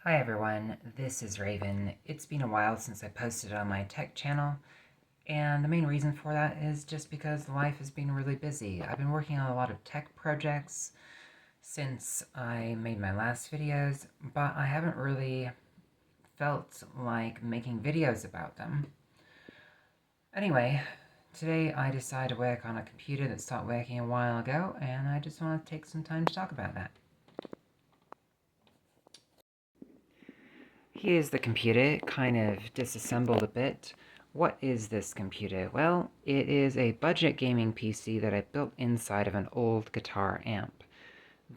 Hi everyone, this is Raven. It's been a while since I posted on my tech channel, and the main reason for that is just because life has been really busy. I've been working on a lot of tech projects since I made my last videos, but I haven't really felt like making videos about them. Anyway, today I decided to work on a computer that stopped working a while ago, and I just want to take some time to talk about that. Here's the computer, kind of disassembled a bit. What is this computer? Well, it is a budget gaming PC that I built inside of an old guitar amp.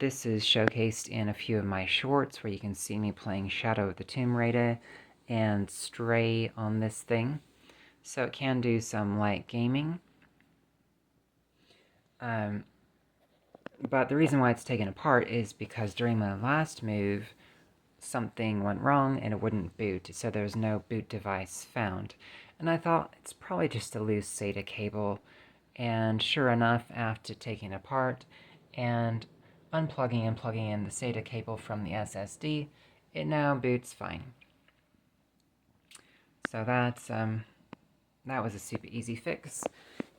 This is showcased in a few of my shorts where you can see me playing Shadow of the Tomb Raider and Stray on this thing. So it can do some light gaming. But the reason why it's taken apart is because during my last move, something went wrong and it wouldn't boot, so there's no boot device found. And I thought it's probably just a loose SATA cable, and sure enough, after taking it apart and unplugging and plugging in the SATA cable from the SSD, it now boots fine. So that was a super easy fix.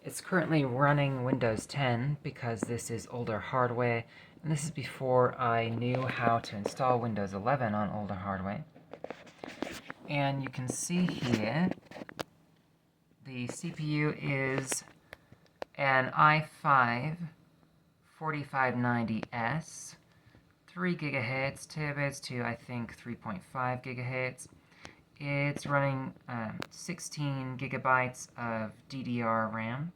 It's currently running Windows 10 because this is older hardware, and this is before I knew how to install Windows 11 on older hardware. And you can see here, the CPU is an i5 4590S, 3 gigahertz, turbos to I think 3.5 gigahertz. It's running 16 gigabytes of DDR RAM,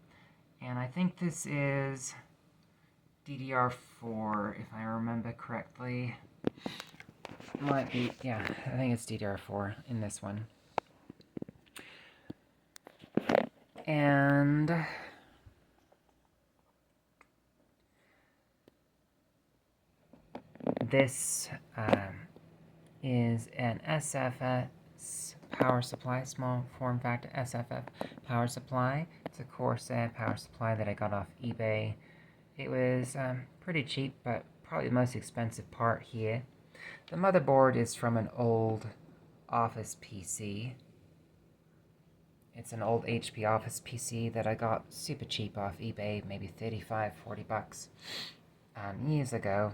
and I think this is DDR4, if I remember correctly. Might be, yeah, I think it's DDR4 in this one. And this is an SFS power supply, small form factor SFF power supply. It's a Corsair power supply that I got off eBay. It was pretty cheap, but probably the most expensive part here. The motherboard is from an old Office PC. It's an old HP Office PC that I got super cheap off eBay, maybe 35, 40 bucks years ago.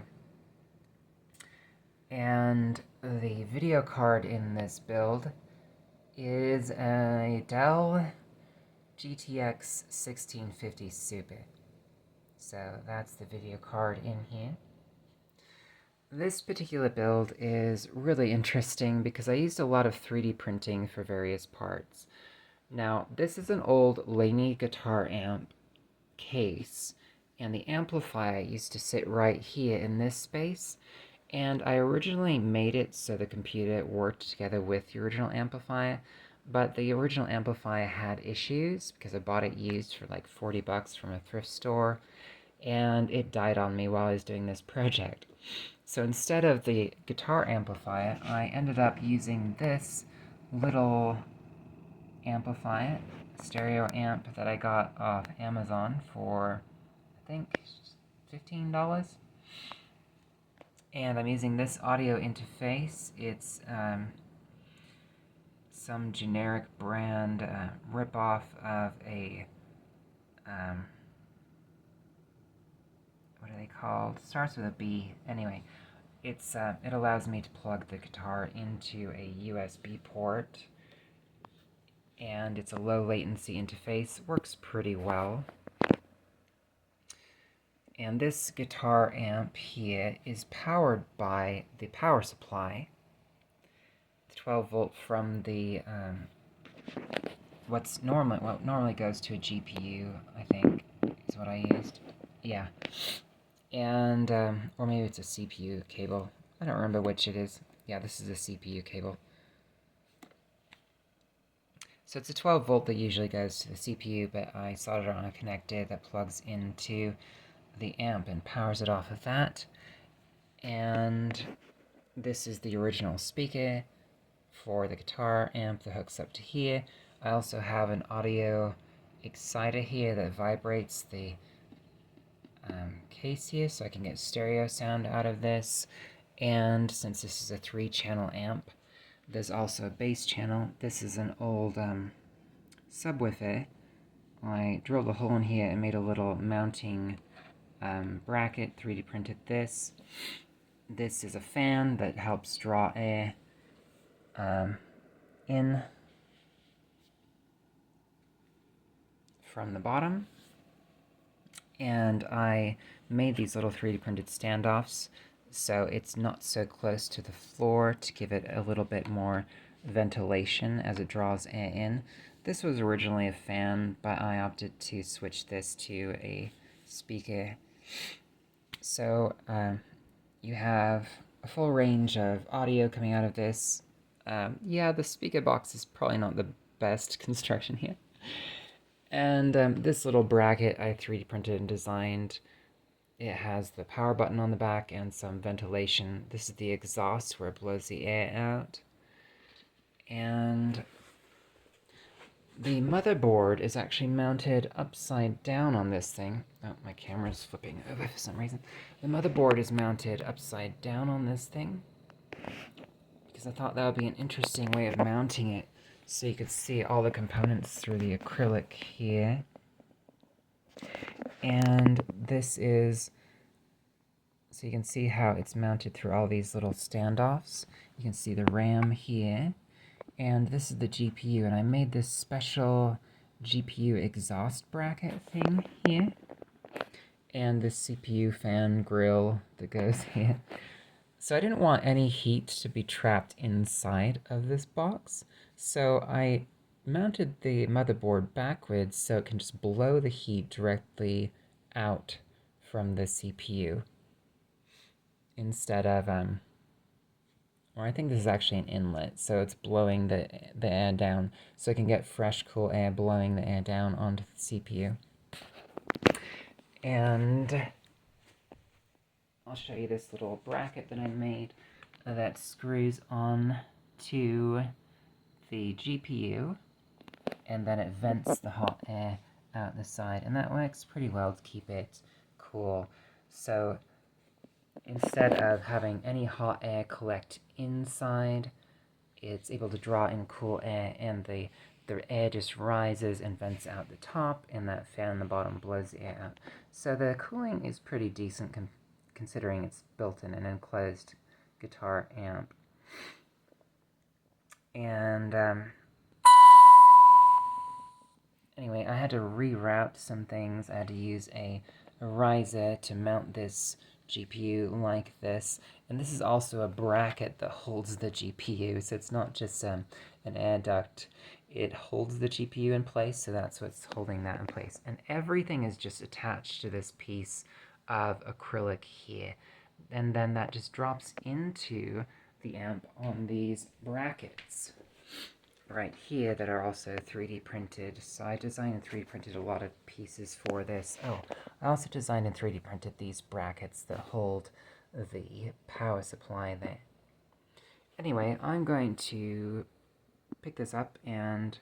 And the video card in this build is a Dell GTX 1650 Super. So that's the video card in here. This particular build is really interesting because I used a lot of 3D printing for various parts. Now, this is an old Laney guitar amp case, and the amplifier used to sit right here in this space, and I originally made it so the computer worked together with the original amplifier, but the original amplifier had issues because I bought it used for like 40 bucks from a thrift store, and it died on me while I was doing this project. So instead of the guitar amplifier, I ended up using this little amplifier, stereo amp that I got off Amazon for, I think, $15. And I'm using this audio interface. It's some generic brand ripoff of a, what are they called? Starts with a B. Anyway, it allows me to plug the guitar into a USB port, and it's a low latency interface. Works pretty well. And this guitar amp here is powered by the power supply, the 12 volt from the what normally goes to a GPU, I think, is what I used. Yeah. And or maybe it's a CPU cable. I don't remember which it is. Yeah, this is a CPU cable. So it's a 12 volt that usually goes to the CPU, but I soldered on a connector that plugs into the amp and powers it off of that. And this is the original speaker for the guitar amp that hooks up to here. I also have an audio exciter here that vibrates the case here, so I can get stereo sound out of this. And since this is a 3-channel amp, there's also a bass channel. This is an old subwoofer. I drilled a hole in here and made a little mounting bracket, 3D printed this. This is a fan that helps draw air in from the bottom. And I made these little 3D printed standoffs so it's not so close to the floor to give it a little bit more ventilation as it draws air in. This was originally a fan, but I opted to switch this to a speaker. So you have a full range of audio coming out of this. Yeah, the speaker box is probably not the best construction here. And this little bracket I 3D printed and designed. It has the power button on the back and some ventilation. This is the exhaust where it blows the air out. And the motherboard is actually mounted upside down on this thing. Oh, my camera's flipping over for some reason. The motherboard is mounted upside down on this thing because I thought that would be an interesting way of mounting it so you could see all the components through the acrylic here. And this is, so you can see how it's mounted through all these little standoffs. You can see the RAM here, and this is the GPU, and I made this special GPU exhaust bracket thing here, and this CPU fan grill that goes here. So I didn't want any heat to be trapped inside of this box, so I mounted the motherboard backwards so it can just blow the heat directly out from the CPU instead of, or I think this is actually an inlet, so it's blowing the air down so it can get fresh, cool air blowing the air down onto the CPU. And I'll show you this little bracket that I made that screws on to the GPU, and then it vents the hot air out the side, and that works pretty well to keep it cool. So instead of having any hot air collect inside, it's able to draw in cool air, and the air just rises and vents out the top, and that fan on the bottom blows the air out. So the cooling is pretty decent considering it's built in an enclosed guitar amp. And anyway, I had to reroute some things. I had to use a riser to mount this GPU like this, and this is also a bracket that holds the GPU, so it's not just an air duct. It holds the GPU in place, so that's what's holding that in place. And everything is just attached to this piece of acrylic here, and then that just drops into the amp on these brackets right here that are also 3D printed. So I designed and 3D printed a lot of pieces for this. Oh, I also designed and 3D printed these brackets that hold the power supply there. Anyway, I'm going to pick this up and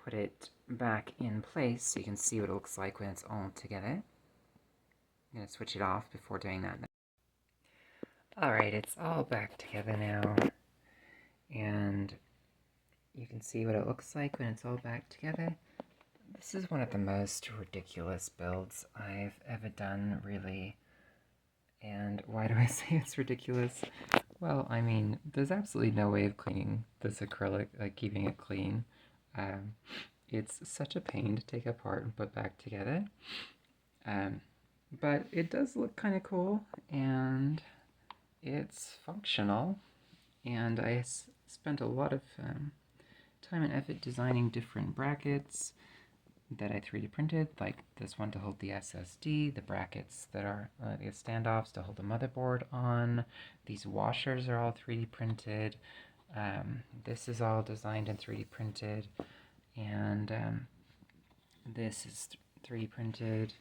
put it back in place so you can see what it looks like when it's all together. I'm going to switch it off before doing that. Alright, it's all back together now, and you can see what it looks like when it's all back together. This is one of the most ridiculous builds I've ever done, really. And why do I say it's ridiculous? Well, I mean, there's absolutely no way of cleaning this acrylic, like keeping it clean. It's such a pain to take apart and put back together. But it does look kind of cool, and it's functional. And I spent a lot of time and effort designing different brackets that I 3D printed, like this one to hold the SSD, the brackets that are the standoffs to hold the motherboard on. These washers are all 3D printed. This is all designed and 3D printed, and this is 3D printed.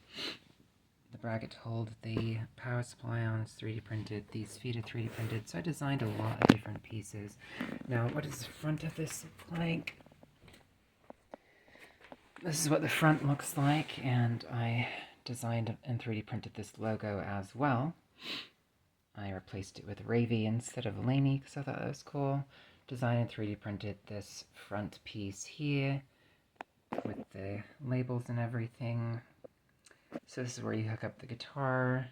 The bracket to hold the power supply on is 3D printed. These feet are 3D printed. So I designed a lot of different pieces. Now, what does the front of this look like? This is what the front looks like, and I designed and 3D printed this logo as well. I replaced it with Ravy instead of Laney because I thought that was cool. Designed and 3D printed this front piece here with the labels and everything. So this is where you hook up the guitar,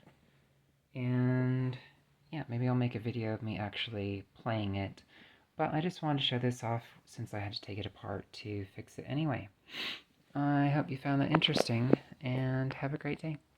and yeah, maybe I'll make a video of me actually playing it, but I just wanted to show this off since I had to take it apart to fix it anyway. I hope you found that interesting, and have a great day.